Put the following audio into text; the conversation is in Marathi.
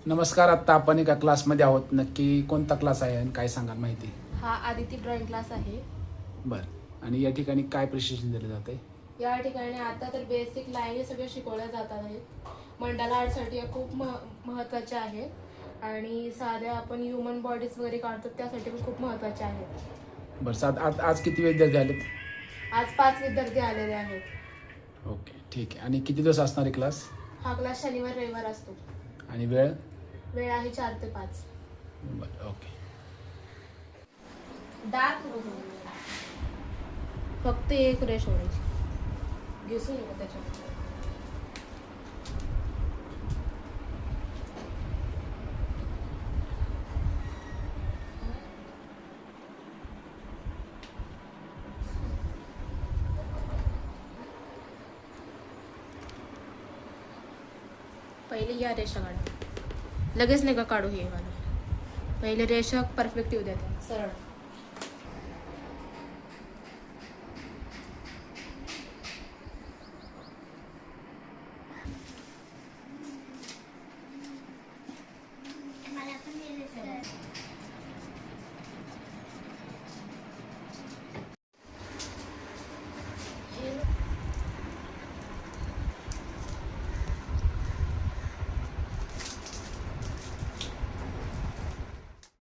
नमस्कार. आत्ता आपण एका क्लासमध्ये आहोत. नक्की कोणता क्लास आहे आणि काय सांगाल माहिती? हा आदिती ड्रॉइंग क्लास आहे. बरं. आणि या ठिकाणी काय प्रशिक्षण दिलं जाते? या ठिकाणी आता तर बेसिक लाईन सगळे शिकवल्या जातात आहेत. मंडाला आर्टसाठी या खूप महत्त्वाच्या आहेत आणि साध्या आपण ह्युमन बॉडीज वगैरे काढतो त्यासाठी पण खूप महत्त्वाच्या आहेत. बरं. आज किती विद्यार्थी आलेत? आज 5 विद्यार्थी आलेले आहेत. ओके, ठीक आहे. आणि किती दिवस असणार आहे क्लास? हा क्लास शनिवार रविवार असतो. आणि वेळ? वेळ आहे 4 ते 5. बरं, ओके. डार्क फक्त एक रेश ओढायची, घिसू नको त्याच्यामध्ये. पहिले या रेषा काढा, लगेच नाही का काढू हे वाला. पहिले रेषा परफेक्ट येऊ द्या, सरळ.